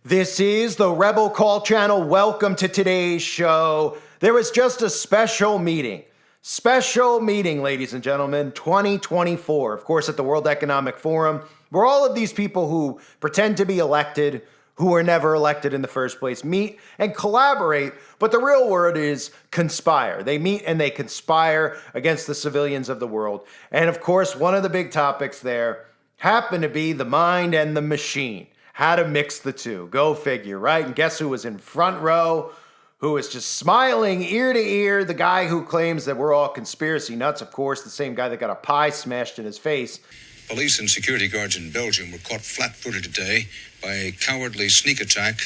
This is the Rebel Call channel. Welcome to today's show. There was just a special meeting, ladies and gentlemen, 2024, of course, at the World Economic Forum, where all of these people who pretend to be elected, who were never elected in the first place, meet and collaborate, but the real word is conspire. They meet and they conspire against the civilians of the world. And of course, one of the big topics there happened to be the mind and the machine. How to mix the two. Go figure, right? And guess who was in front row? Who was just smiling ear to ear? The guy who claims that we're all conspiracy nuts, of course, the same guy that got a pie smashed in his face. Police and security guards in Belgium were caught flat-footed today by a cowardly sneak attack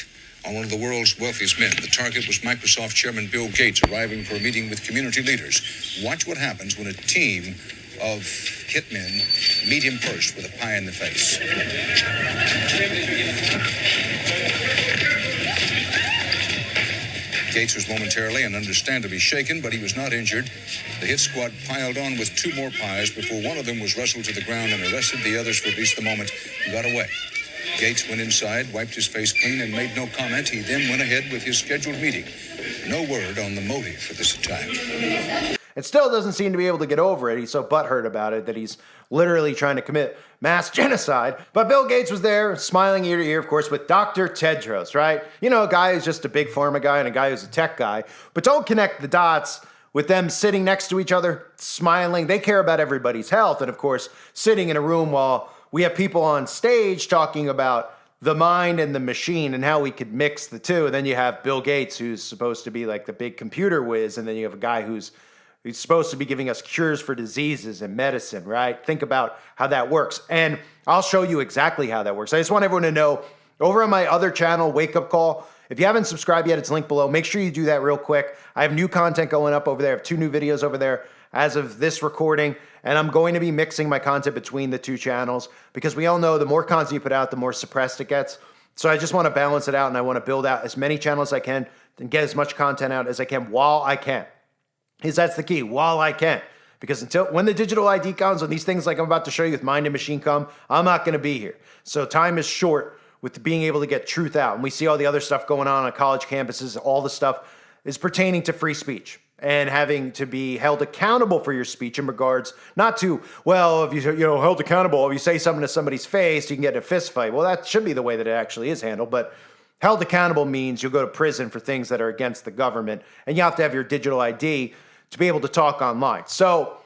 on one of the world's wealthiest men. The target was Microsoft Chairman Bill Gates, arriving for a meeting with community leaders. Watch what happens when a team of hitmen meet him first with a pie in the face. Gates was momentarily and understandably shaken, but he was not injured. The hit squad piled on with two more pies before one of them was wrestled to the ground and arrested. The others released the moment and got away. Gates went inside, wiped his face clean, and made no comment. He then went ahead with his scheduled meeting. No word on the motive for this attack. And still doesn't seem to be able to get over it. He's so butthurt about it that he's literally trying to commit mass genocide. But Bill Gates was there, smiling ear to ear, of course, with Dr. Tedros, right? You know, a guy who's just a big pharma guy and a guy who's a tech guy. But don't connect the dots with them sitting next to each other, smiling. They care about everybody's health. And of course, sitting in a room while we have people on stage talking about the mind and the machine and how we could mix the two. And then you have Bill Gates, who's supposed to be like the big computer whiz. And then you have a guy who's supposed to be giving us cures for diseases and medicine, right? Think about how that works. And I'll show you exactly how that works. I just want everyone to know, over on my other channel, Wake Up Call, if you haven't subscribed yet, it's linked below. Make sure you do that real quick. I have new content going up over there. I have 2 new videos over there as of this recording. And I'm going to be mixing my content between the 2 channels because we all know the more content you put out, the more suppressed it gets. So I just want to balance it out, and I want to build out as many channels as I can and get as much content out as I can while I can. That's the key, while I can. Because when the digital ID comes, when these things like I'm about to show you with Mind and Machine come, I'm not going to be here. So time is short with being able to get truth out. And we see all the other stuff going on college campuses. All the stuff is pertaining to free speech and having to be held accountable for your speech in regards not to, well, if you held accountable, if you say something to somebody's face, you can get in a fist fight. Well, that should be the way that it actually is handled. But held accountable means you'll go to prison for things that are against the government, and you have to have your digital ID to be able to talk online. So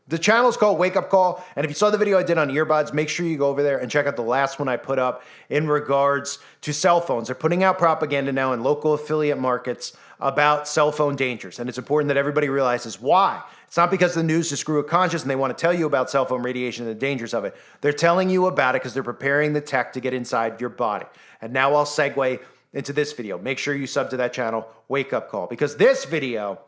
the channel is called Wake Up Call. And if you saw the video I did on earbuds, make sure you go over there and check out the last one I put up in regards to cell phones. They're putting out propaganda now in local affiliate markets about cell phone dangers. And it's important that everybody realizes why. It's not because the news is screw conscious and they want to tell you about cell phone radiation and the dangers of it. They're telling you about it because they're preparing the tech to get inside your body. And now I'll segue into this video. Make sure you sub to that channel, Wake Up Call, because this video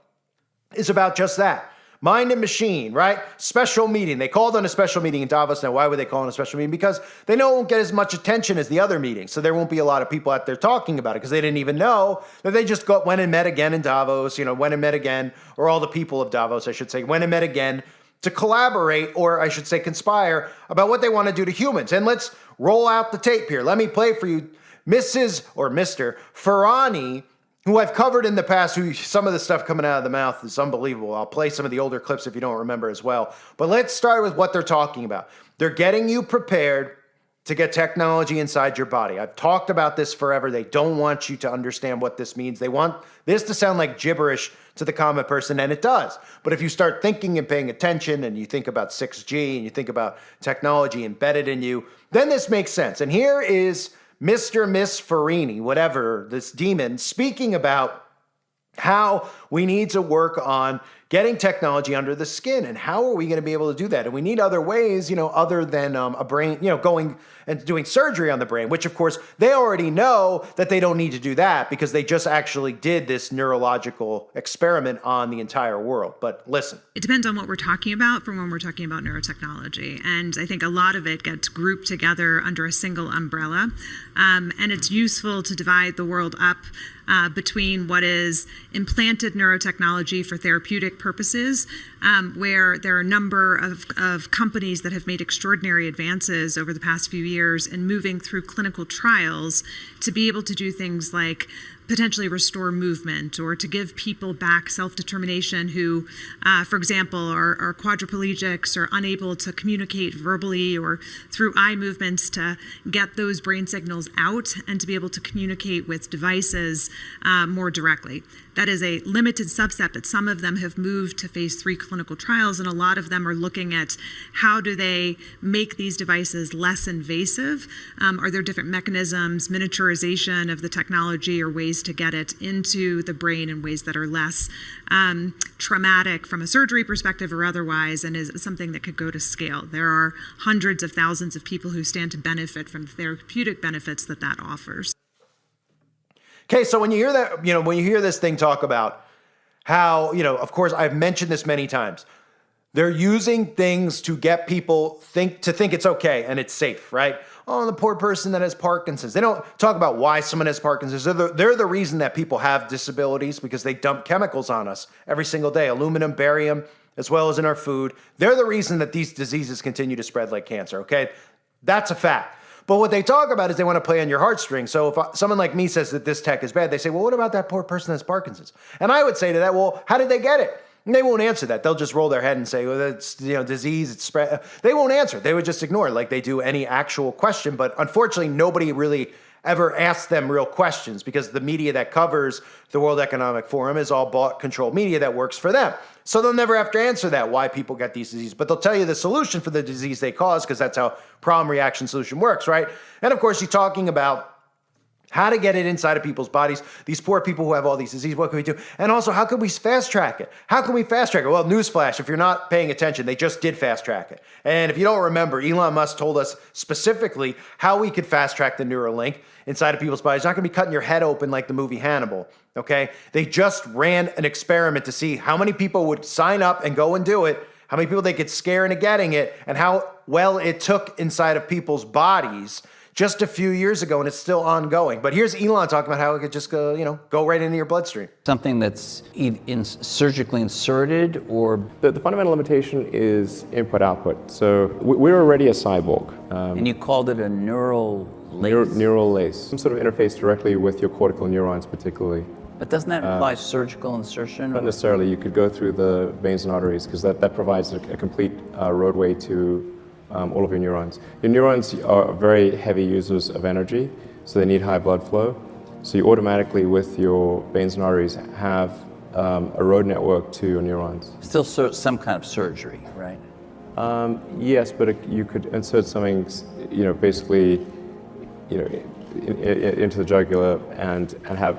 is about just that. Mind and machine, right? Special meeting. They called on a special meeting in Davos. Now, why would they call on a special meeting? Because they know it won't get as much attention as the other meetings. So there won't be a lot of people out there talking about it because they didn't even know that they just went and met again in Davos, went and met again, or all the people of Davos, I should say, went and met again to collaborate, or I should say conspire, about what they want to do to humans. And let's roll out the tape here. Let me play for you Mrs. or Mr. Farahani, who I've covered in the past, who some of the stuff coming out of the mouth is unbelievable. I'll play some of the older clips if you don't remember as well. But let's start with what they're talking about. They're getting you prepared to get technology inside your body. I've talked about this forever. They don't want you to understand what this means. They want this to sound like gibberish to the common person, and it does. But if you start thinking and paying attention, and you think about 6G, and you think about technology embedded in you, then this makes sense. And here is Mr. Miss Farini, whatever, this demon, speaking about how we need to work on getting technology under the skin, and how are we going to be able to do that? And we need other ways, other than a brain, going and doing surgery on the brain, which of course they already know that they don't need to do that because they just actually did this neurological experiment on the entire world. But listen. It depends on what we're talking about from when we're talking about neurotechnology. And I think a lot of it gets grouped together under a single umbrella. And it's useful to divide the world up between what is implanted neurotechnology for therapeutic therapeutic purposes, where there are a number of companies that have made extraordinary advances over the past few years in moving through clinical trials to be able to do things like potentially restore movement or to give people back self-determination who, for example, are quadriplegics or unable to communicate verbally or through eye movements to get those brain signals out and to be able to communicate with devices more directly. That is a limited subset, but some of them have moved to phase 3 clinical trials, and a lot of them are looking at how do they make these devices less invasive? Are there different mechanisms, miniaturization of the technology, or ways to get it into the brain in ways that are less traumatic from a surgery perspective or otherwise, and is something that could go to scale? There are hundreds of thousands of people who stand to benefit from the therapeutic benefits that offers. Okay, so when you hear that, when you hear this thing talk about how, of course, I've mentioned this many times, they're using things to get people to think it's okay and it's safe, right? Oh, the poor person that has Parkinson's. They don't talk about why someone has Parkinson's. They're the reason that people have disabilities, because they dump chemicals on us every single day, aluminum, barium, as well as in our food. They're the reason that these diseases continue to spread like cancer, okay? That's a fact. But what they talk about is they want to play on your heartstrings. So if someone like me says that this tech is bad, they say, well, what about that poor person that has Parkinson's? And I would say to that, well, how did they get it? And they won't answer that. They'll just roll their head and say, well, it's disease, it's spread. They won't answer. They would just ignore it like they do any actual question. But unfortunately, nobody really ever asks them real questions, because the media that covers the World Economic Forum is all bought, controlled media that works for them. So they'll never have to answer that, why people get these diseases. But they'll tell you the solution for the disease they cause, because that's how problem, reaction, solution works, right? And of course, you're talking about how to get it inside of people's bodies. These poor people who have all these diseases, what can we do? And also, how can we fast track it? How can we fast track it? Well, newsflash, if you're not paying attention, they just did fast track it. And if you don't remember, Elon Musk told us specifically how we could fast track the Neuralink inside of people's bodies. It's not going to be cutting your head open like the movie Hannibal, okay? They just ran an experiment to see how many people would sign up and go and do it, how many people they could scare into getting it, and how well it took inside of people's bodies just a few years ago, and it's still ongoing. But here's Elon talking about how it could just go, go right into your bloodstream. Something that's surgically inserted, or the fundamental limitation is input-output. So we're already a cyborg. And you called it a neural lace. Neural lace. Some sort of interface directly with your cortical neurons, particularly. But doesn't that imply surgical insertion? Not necessarily. You could go through the veins and arteries, because that provides a complete roadway to all of your neurons. Your neurons are very heavy users of energy, so they need high blood flow. So you automatically, with your veins and arteries, have a road network to your neurons. Still some kind of surgery, right? Yes, but you could insert something, basically, into the jugular and have.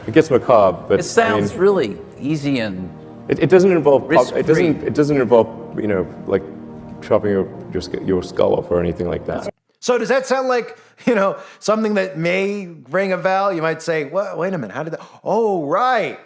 It gets macabre, but it sounds really easy and it doesn't involve risk-free. It doesn't involve like chopping your skull off or anything like that. So does that sound like, something that may ring a bell? You might say, well, wait a minute, how did that? Oh, right.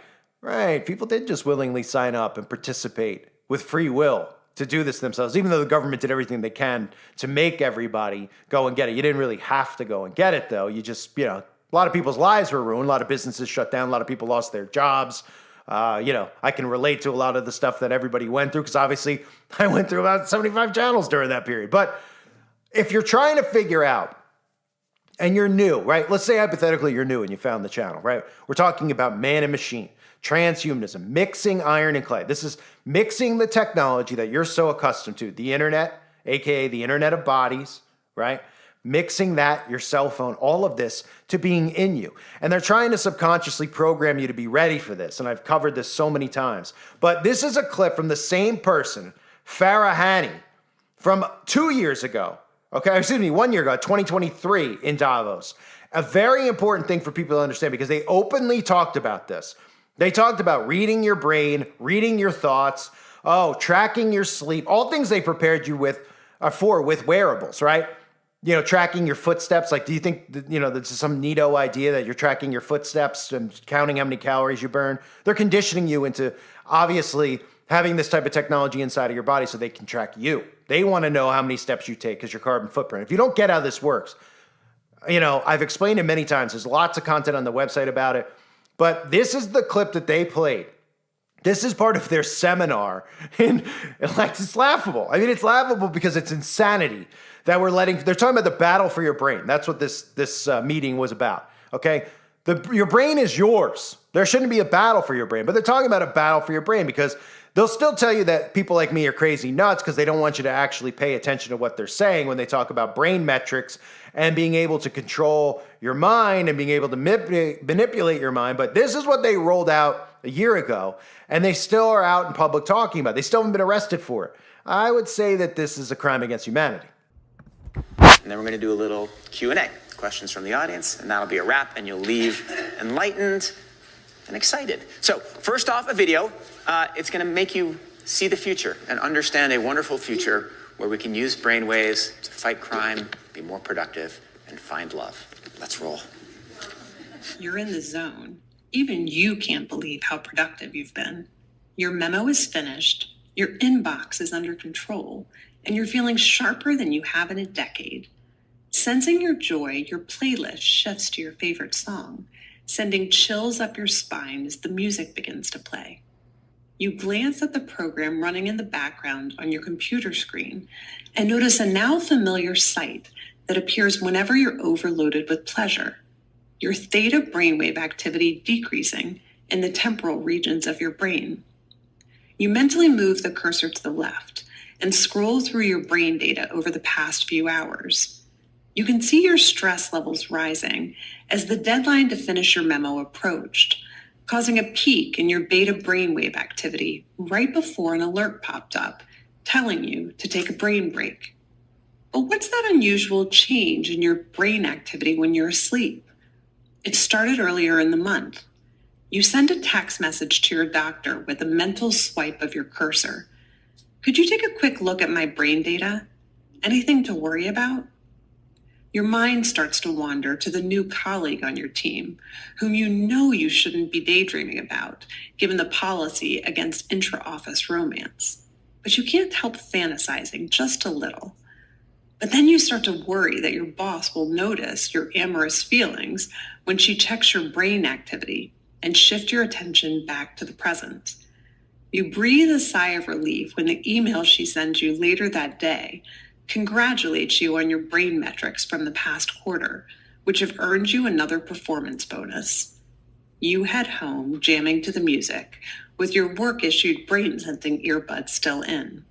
People did just willingly sign up and participate with free will to do this themselves, even though the government did everything they can to make everybody go and get it. You didn't really have to go and get it, though. You just, a lot of people's lives were ruined. A lot of businesses shut down. A lot of people lost their jobs. I can relate to a lot of the stuff that everybody went through, because obviously I went through about 75 channels during that period. But if you're trying to figure out, and you're new, right? Let's say hypothetically you're new and you found the channel, right? We're talking about man and machine, transhumanism, mixing iron and clay. This is mixing the technology that you're so accustomed to, the internet, aka the internet of bodies, right? Mixing that, your cell phone, all of this to being in you. And they're trying to subconsciously program you to be ready for this. And I've covered this so many times. But this is a clip from the same person, Farah Hani, from 2 years ago. Okay, excuse me, 1 year ago, 2023 in Davos. A very important thing for people to understand, because they openly talked about this. They talked about reading your brain, reading your thoughts, tracking your sleep, all things they prepared you with wearables, right? Tracking your footsteps. Like, do you think, this is some neato idea that you're tracking your footsteps and counting how many calories you burn? They're conditioning you into, obviously, having this type of technology inside of your body so they can track you. They want to know how many steps you take because your carbon footprint. If you don't get how this works, I've explained it many times. There's lots of content on the website about it. But this is the clip that they played This is part of their seminar. And it's laughable. I mean, it's laughable because it's insanity that they're talking about the battle for your brain. That's what this meeting was about, okay? Your brain is yours. There shouldn't be a battle for your brain, but they're talking about a battle for your brain because they'll still tell you that people like me are crazy nuts because they don't want you to actually pay attention to what they're saying when they talk about brain metrics and being able to control your mind and being able to manipulate your mind. But this is what they rolled out a year ago, and they still are out in public talking about it. They still haven't been arrested for it. I would say that this is a crime against humanity. And then we're going to do a little Q&A, questions from the audience, and that'll be a wrap, and you'll leave enlightened and excited. So first off, a video. It's going to make you see the future and understand a wonderful future where we can use brainwaves to fight crime, be more productive, and find love. Let's roll. You're in the zone. Even you can't believe how productive you've been. Your memo is finished, your inbox is under control, and you're feeling sharper than you have in a decade. Sensing your joy, your playlist shifts to your favorite song, sending chills up your spine as the music begins to play. You glance at the program running in the background on your computer screen and notice a now familiar sight that appears whenever you're overloaded with pleasure. Your theta brainwave activity decreasing in the temporal regions of your brain. You mentally move the cursor to the left and scroll through your brain data over the past few hours. You can see your stress levels rising as the deadline to finish your memo approached, causing a peak in your beta brainwave activity right before an alert popped up, telling you to take a brain break. But what's that unusual change in your brain activity when you're asleep? It started earlier in the month. You send a text message to your doctor with a mental swipe of your cursor. Could you take a quick look at my brain data? Anything to worry about? Your mind starts to wander to the new colleague on your team, whom you know you shouldn't be daydreaming about, given the policy against intra-office romance. But you can't help fantasizing just a little. But then you start to worry that your boss will notice your amorous feelings when she checks your brain activity and shift your attention back to the present. You breathe a sigh of relief when the email she sends you later that day congratulates you on your brain metrics from the past quarter, which have earned you another performance bonus. You head home jamming to the music with your work-issued brain-sensing earbuds still in.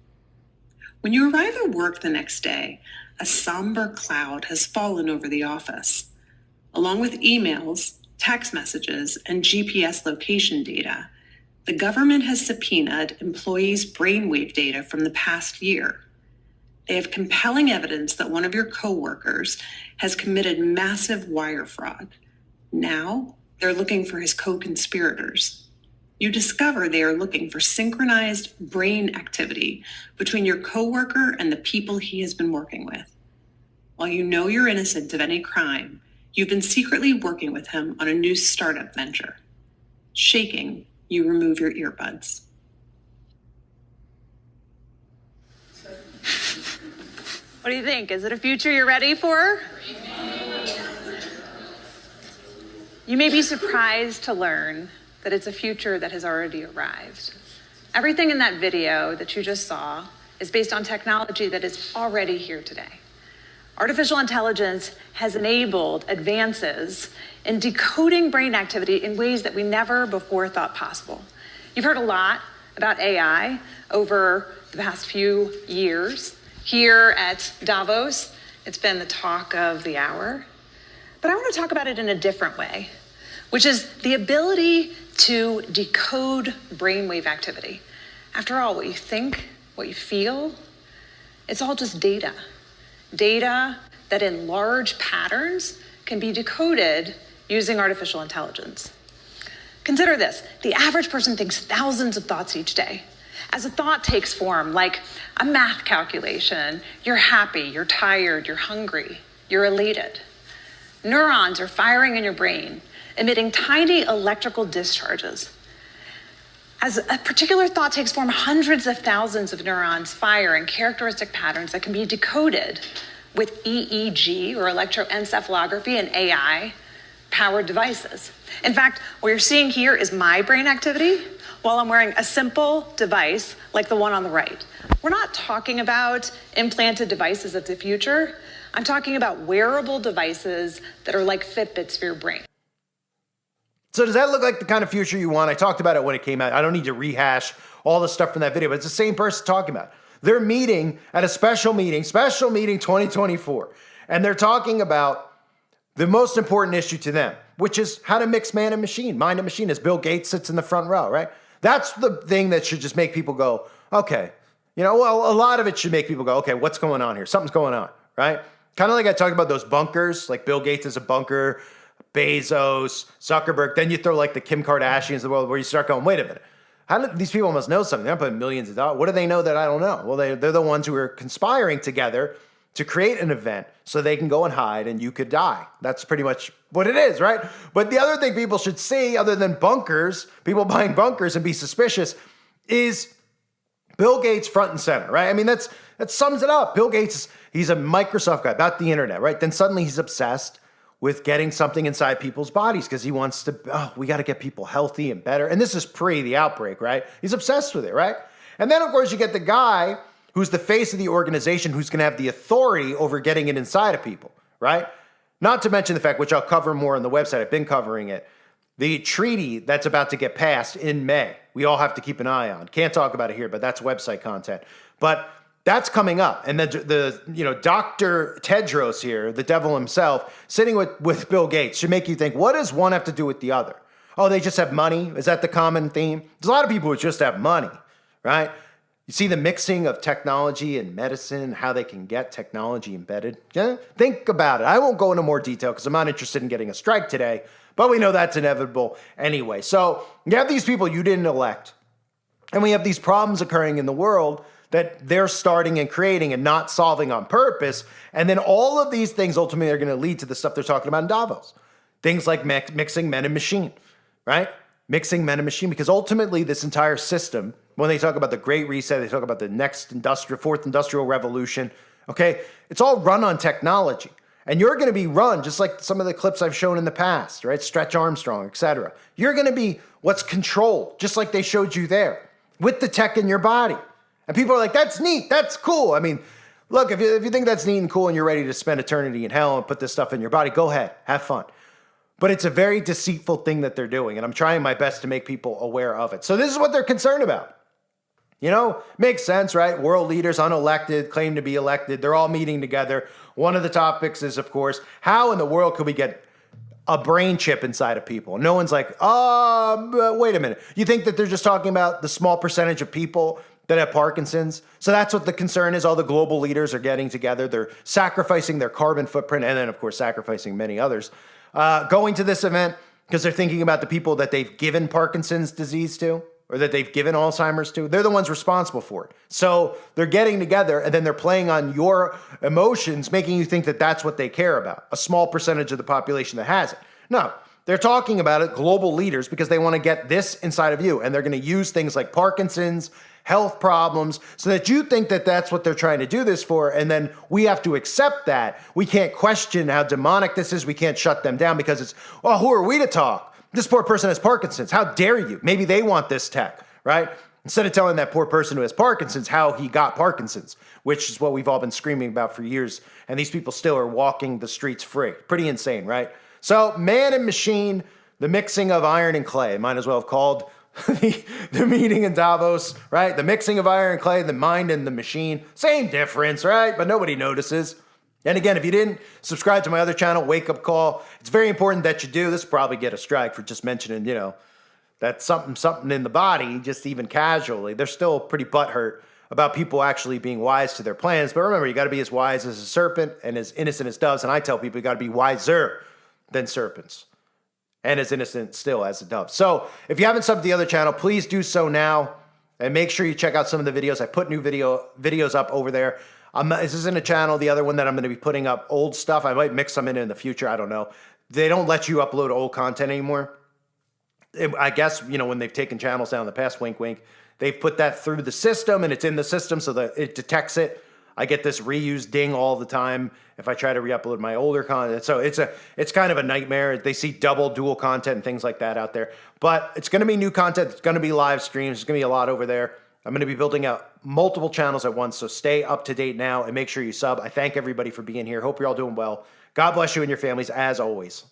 When you arrive at work the next day, a somber cloud has fallen over the office. Along with emails, text messages, and GPS location data, the government has subpoenaed employees' brainwave data from the past year. They have compelling evidence that one of your coworkers has committed massive wire fraud. Now, they're looking for his co-conspirators. You discover they are looking for synchronized brain activity between your coworker and the people he has been working with. While you know you're innocent of any crime, you've been secretly working with him on a new startup venture. Shaking, you remove your earbuds. What do you think? Is it a future you're ready for? You may be surprised to learn that it's a future that has already arrived. Everything in that video that you just saw is based on technology that is already here today. Artificial intelligence has enabled advances in decoding brain activity in ways that we never before thought possible. You've heard a lot about AI over the past few years. Here at Davos, it's been the talk of the hour. But I want to talk about it in a different way, which is the ability to decode brainwave activity. After all, what you think, what you feel, it's all just data. Data that in large patterns can be decoded using artificial intelligence. Consider this, the average person thinks thousands of thoughts each day. As a thought takes form, like a math calculation, you're happy, you're tired, you're hungry, you're elated. Neurons are firing in your brain, emitting tiny electrical discharges. As a particular thought takes form, hundreds of thousands of neurons fire in characteristic patterns that can be decoded with EEG, or electroencephalography, and AI-powered devices. In fact, what you're seeing here is my brain activity while I'm wearing a simple device like the one on the right. We're not talking about implanted devices of the future. I'm talking about wearable devices that are like Fitbits for your brain. So does that look like the kind of future you want? I talked about it when it came out. I don't need to rehash all the stuff from that video, but it's the same person talking about it. They're meeting at a special meeting 2024, and they're talking about the most important issue to them, which is how to mix man and machine, mind and machine, as Bill Gates sits in the front row, right? That's the thing that should just make people go, okay. Well, a lot of it should make people go, okay, what's going on here? Something's going on, right? Kind of like I talked about those bunkers, like Bill Gates is a bunker, Bezos, Zuckerberg. Then you throw like the Kim Kardashians of the world where you start going, wait a minute. How do these people must know something? They're putting millions of dollars. What do they know that I don't know? Well, they're the ones who are conspiring together to create an event so they can go and hide and you could die. That's pretty much what it is, right? But the other thing people should see, other than bunkers, people buying bunkers and be suspicious, is Bill Gates front and center, right? I mean, that sums it up. Bill Gates, he's a Microsoft guy about the internet, right? Then suddenly he's obsessed with getting something inside people's bodies because he wants to, we got to get people healthy and better. And this is pre the outbreak, right? He's obsessed with it, right? And then, of course, you get the guy who's the face of the organization who's going to have the authority over getting it inside of people, right? Not to mention the fact, which I'll cover more on the website, I've been covering it, the treaty that's about to get passed in May. We all have to keep an eye on. Can't talk about it here, but that's website content. But that's coming up. And then Dr. Tedros here, the devil himself, sitting with Bill Gates should make you think, what does one have to do with the other? Oh, they just have money? Is that the common theme? There's a lot of people who just have money, right? You see the mixing of technology and medicine, how they can get technology embedded. Yeah? Think about it. I won't go into more detail because I'm not interested in getting a strike today, but we know that's inevitable anyway. So you have these people you didn't elect, and we have these problems occurring in the world that they're starting and creating and not solving on purpose. And then all of these things ultimately are going to lead to the stuff they're talking about in Davos. Things like mixing men and machine, right? Mixing men and machine, because ultimately this entire system, when they talk about the Great Reset, they talk about the next fourth industrial revolution, okay? It's all run on technology. And you're going to be run, just like some of the clips I've shown in the past, right? Stretch Armstrong, etc. You're going to be what's controlled, just like they showed you there, with the tech in your body. And people are like, that's neat, that's cool. I mean, look, if you think that's neat and cool and you're ready to spend eternity in hell and put this stuff in your body, go ahead, have fun. But it's a very deceitful thing that they're doing, and I'm trying my best to make people aware of it. So this is what they're concerned about. Makes sense, right? World leaders, unelected, claim to be elected. They're all meeting together. One of the topics is, of course, how in the world could we get a brain chip inside of people? No one's like, wait a minute. You think that they're just talking about the small percentage of people that have Parkinson's? So that's what the concern is. All the global leaders are getting together. They're sacrificing their carbon footprint and then, of course, sacrificing many others. Going to this event because they're thinking about the people that they've given Parkinson's disease to, or that they've given Alzheimer's to. They're the ones responsible for it. So they're getting together and then they're playing on your emotions, making you think that that's what they care about, a small percentage of the population that has it. No, they're talking about it, global leaders, because they want to get this inside of you. And they're going to use things like Parkinson's, health problems, so that you think that that's what they're trying to do this for. And then we have to accept that. We can't question how demonic this is. We can't shut them down because it's, who are we to talk? This poor person has Parkinson's. How dare you? Maybe they want this tech, right? Instead of telling that poor person who has Parkinson's how he got Parkinson's, which is what we've all been screaming about for years. And these people still are walking the streets free. Pretty insane, right? So man and machine, the mixing of iron and clay, might as well have called the meeting in Davos, right? The mixing of iron and clay, the mind and the machine. Same difference, right? But nobody notices. And again, if you didn't subscribe to my other channel, Wake Up Call, it's very important that you do. This will probably get a strike for just mentioning, that something in the body, just even casually. They're still pretty butthurt about people actually being wise to their plans. But remember, you got to be as wise as a serpent and as innocent as doves. And I tell people you got to be wiser than serpents and as innocent still as a dove. So if you haven't subbed to the other channel, please do so now. And make sure you check out some of the videos. I put new videos up over there. This isn't a channel, the other one that I'm going to be putting up old stuff. I might mix some in the future. I don't know. They don't let you upload old content anymore. I guess, when they've taken channels down in the past, wink, wink, they've put that through the system and it's in the system so that it detects it. I get this reuse ding all the time if I try to re-upload my older content. So it's kind of a nightmare. They see dual content and things like that out there. But it's going to be new content. It's going to be live streams. There's going to be a lot over there. I'm going to be building out multiple channels at once. So stay up to date now and make sure you sub. I thank everybody for being here. Hope you're all doing well. God bless you and your families as always.